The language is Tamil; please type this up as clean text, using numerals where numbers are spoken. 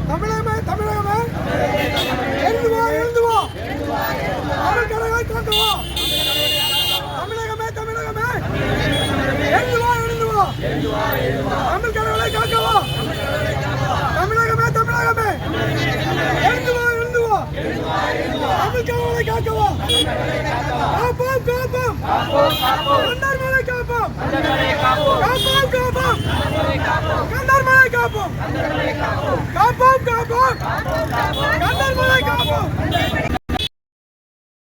தமிழகமே தமிழகமே எழுந்து வா எழுந்து வா தமிழ் கடவுளை காக்கவா தமிழகமே தமிழகமே எழுந்து வா எழுந்து வா தமிழ் கடவுளை காக்கவா தமிழகமே தமிழகமே எழுந்து வா எழுந்து வா தமிழ் கடவுளை காக்கவா காப்போம் காப்போம் கண்டர்மலை காப்போம் காப்போம் காப்போம் கண்டர்மலை காப்போம் காப்போம் காப்போம்